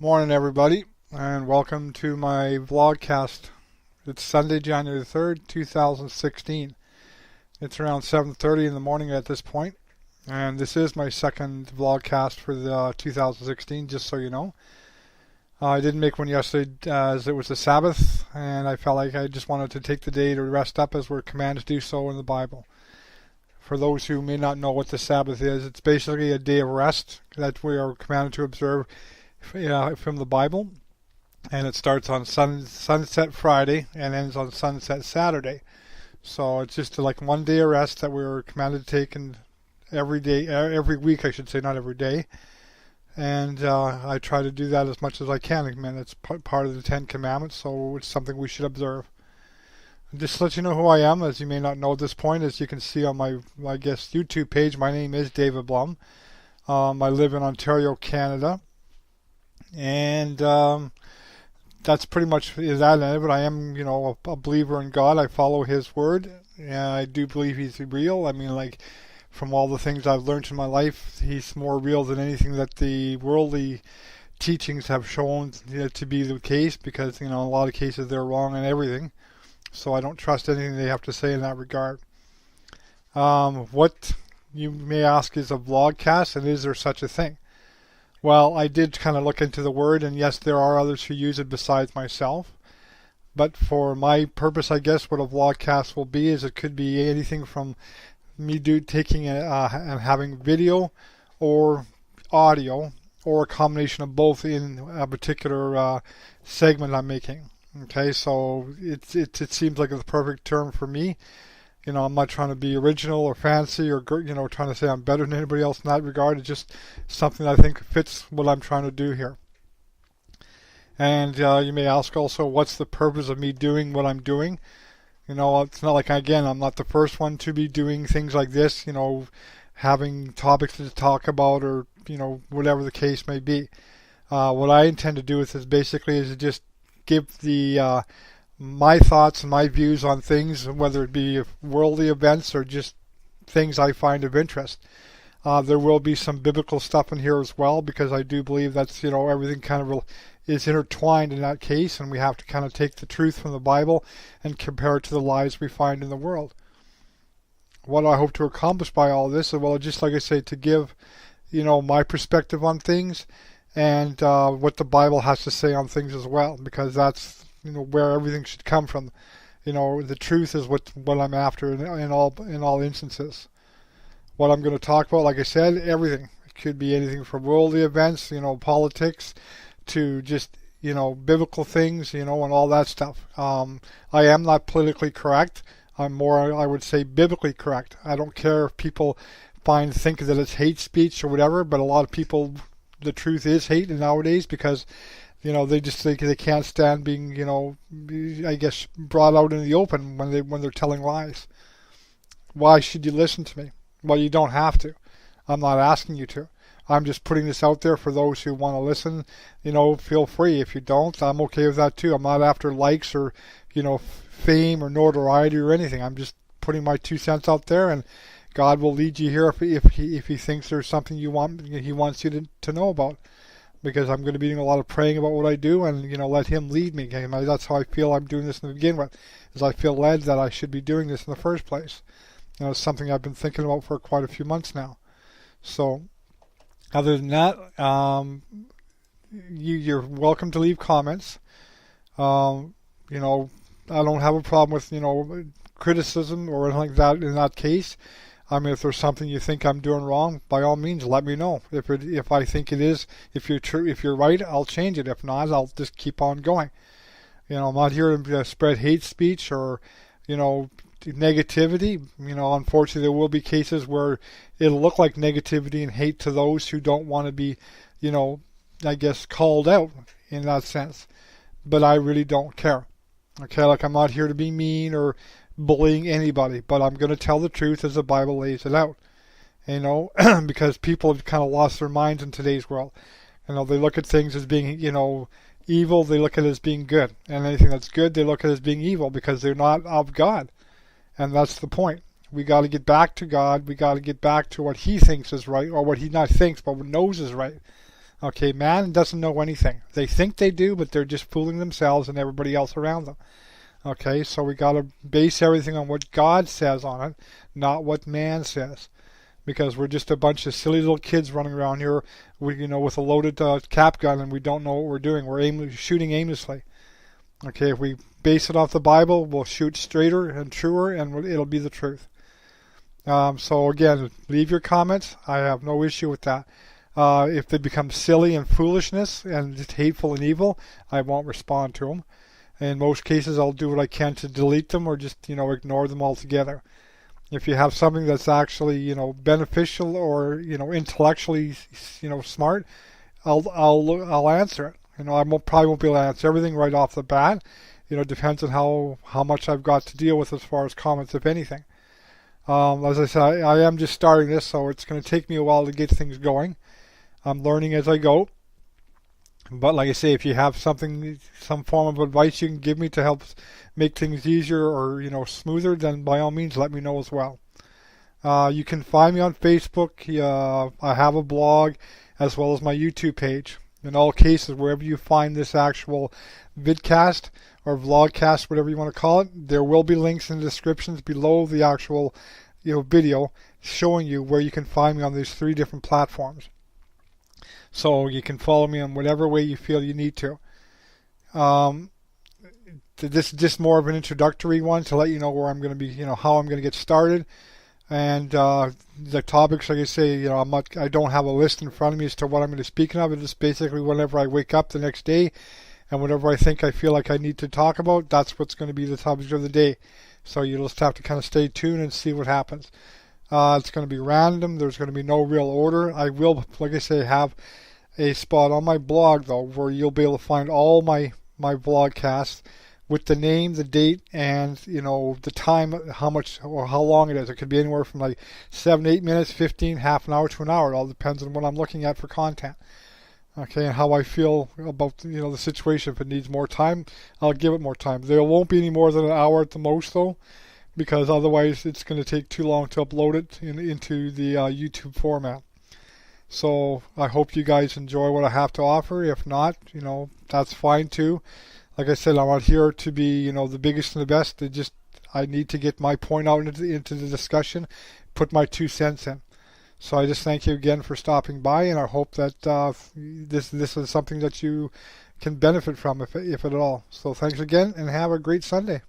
Morning, everybody, and welcome to my vlogcast. It's Sunday, January 3rd, 2016. It's around 7:30 in the morning at this point, and this is my second vlogcast for the 2016, just so you know. I didn't make one yesterday as it was the Sabbath, and I felt like I just wanted to take the day to rest up as we're commanded to do so in the Bible. For those who may not know what the Sabbath is, it's basically a day of rest that we are commanded to observe from the Bible, and it starts on sunset Friday and ends on sunset Saturday. So it's just like one day of rest that we were commanded to take in every week, I should say, not every day. And I try to do that as much as I can. I mean, it's part of the Ten Commandments, so it's something we should observe. Just to let you know who I am, as you may not know at this point, as you can see on my YouTube page, my name is David Blum. I live in Ontario, Canada. And that's pretty much that. But I am, a believer in God. I follow His Word, and I do believe He's real. I mean, like, from all the things I've learned in my life, He's more real than anything that the worldly teachings have shown to be the case. Because in a lot of cases they're wrong in everything. So I don't trust anything they have to say in that regard. What you may ask is a vlogcast, and is there such a thing? Well, I did kind of look into the word, and yes, there are others who use it besides myself. But for my purpose, I guess what a vlogcast will be is it could be anything from me taking and having video or audio, or a combination of both in a particular segment I'm making. Okay, so it seems like the perfect term for me. I'm not trying to be original or fancy or, trying to say I'm better than anybody else in that regard. It's just something I think fits what I'm trying to do here. And you may ask also, what's the purpose of me doing what I'm doing? It's not like, again, I'm not the first one to be doing things like this, having topics to talk about or, whatever the case may be. What I intend to do with this basically is to just give the my thoughts and my views on things, whether it be worldly events or just things I find of interest. There will be some biblical stuff in here as well, because I do believe that's, everything kind of is intertwined in that case, and we have to kind of take the truth from the Bible and compare it to the lies we find in the world. What I hope to accomplish by all this is, well, just like I say, to give, my perspective on things and what the Bible has to say on things as well, because that's where everything should come from. The truth is what I'm after in all instances. What I'm going to talk about, like I said, everything. It could be anything from worldly events, politics, to just, biblical things, and all that stuff. I am not politically correct. I'm more, I would say, biblically correct. I don't care if people think that it's hate speech or whatever, but a lot of people, the truth is hate nowadays, because they just think they can't stand being, I guess, brought out in the open when they're telling lies. Why should you listen to me? Well, you don't have to. I'm not asking you to. I'm just putting this out there for those who want to listen. Feel free. If you don't, I'm okay with that too. I'm not after likes or, fame or notoriety or anything. I'm just putting my 2 cents out there, and God will lead you here if he thinks there's something He wants you to know about. Because I'm going to be doing a lot of praying about what I do, and let Him lead me. Okay? That's how I feel I'm doing this to begin with, is I feel led that I should be doing this in the first place. It's something I've been thinking about for quite a few months now. So, other than that, you're welcome to leave comments. I don't have a problem with criticism or anything like that in that case. I mean, if there's something you think I'm doing wrong, by all means, let me know. If I think it is, if you're right, I'll change it. If not, I'll just keep on going. I'm not here to spread hate speech or, negativity. Unfortunately, there will be cases where it'll look like negativity and hate to those who don't want to be, I guess, called out in that sense. But I really don't care. Okay, like, I'm not here to be mean or bullying anybody, but I'm going to tell the truth as the Bible lays it out. Because people have kind of lost their minds in today's world. They look at things as being, evil. They look at it as being good, and anything that's good, they look at it as being evil, because they're not of God. And that's the point. We got to get back to God. We got to get back to what He thinks is right, or what He not thinks, but knows is right. Okay, man doesn't know anything. They think they do, but they're just fooling themselves and everybody else around them. Okay, so we got to base everything on what God says on it, not what man says. Because we're just a bunch of silly little kids running around here, with a loaded cap gun, and we don't know what we're doing. We're shooting aimlessly. Okay, if we base it off the Bible, we'll shoot straighter and truer, and it'll be the truth. So again, leave your comments. I have no issue with that. If they become silly and foolishness and just hateful and evil, I won't respond to them. In most cases, I'll do what I can to delete them or just ignore them altogether. If you have something that's actually beneficial or intellectually smart, I'll answer it. I probably won't be able to answer everything right off the bat. It depends on how much I've got to deal with as far as comments, if anything. As I said, I am just starting this, so it's going to take me a while to get things going. I'm learning as I go. But like I say, if you have some form of advice you can give me to help make things easier or smoother, then by all means let me know as well. You can find me on Facebook. I have a blog as well as my YouTube page. In all cases, wherever you find this actual vidcast or vlogcast, whatever you want to call it, there will be links in the descriptions below the actual video showing you where you can find me on these 3 different platforms. So you can follow me in whatever way you feel you need to. This is just more of an introductory one to let you know where I'm going to be, how I'm going to get started. And the topics, like I say, I don't have a list in front of me as to what I'm going to be speaking of. It's just basically whenever I wake up the next day and whatever I feel like I need to talk about, that's what's going to be the topic of the day. So you'll just have to kind of stay tuned and see what happens. It's going to be random. There's going to be no real order. I will, like I say, have a spot on my blog, though, where you'll be able to find all my vlogcasts with the name, the date, and the time, how much or how long it is. It could be anywhere from like 7, 8 minutes, 15, half an hour to an hour. It all depends on what I'm looking at for content. Okay, and how I feel about the situation. If it needs more time, I'll give it more time. There won't be any more than an hour at the most, though, because otherwise it's going to take too long to upload it into the YouTube format. So I hope you guys enjoy what I have to offer. If not, that's fine too. Like I said, I'm not here to be, the biggest and the best. I need to get my point out into the discussion, put my 2 cents in. So I just thank you again for stopping by, and I hope that this is something that you can benefit from, if at all. So thanks again, and have a great Sunday.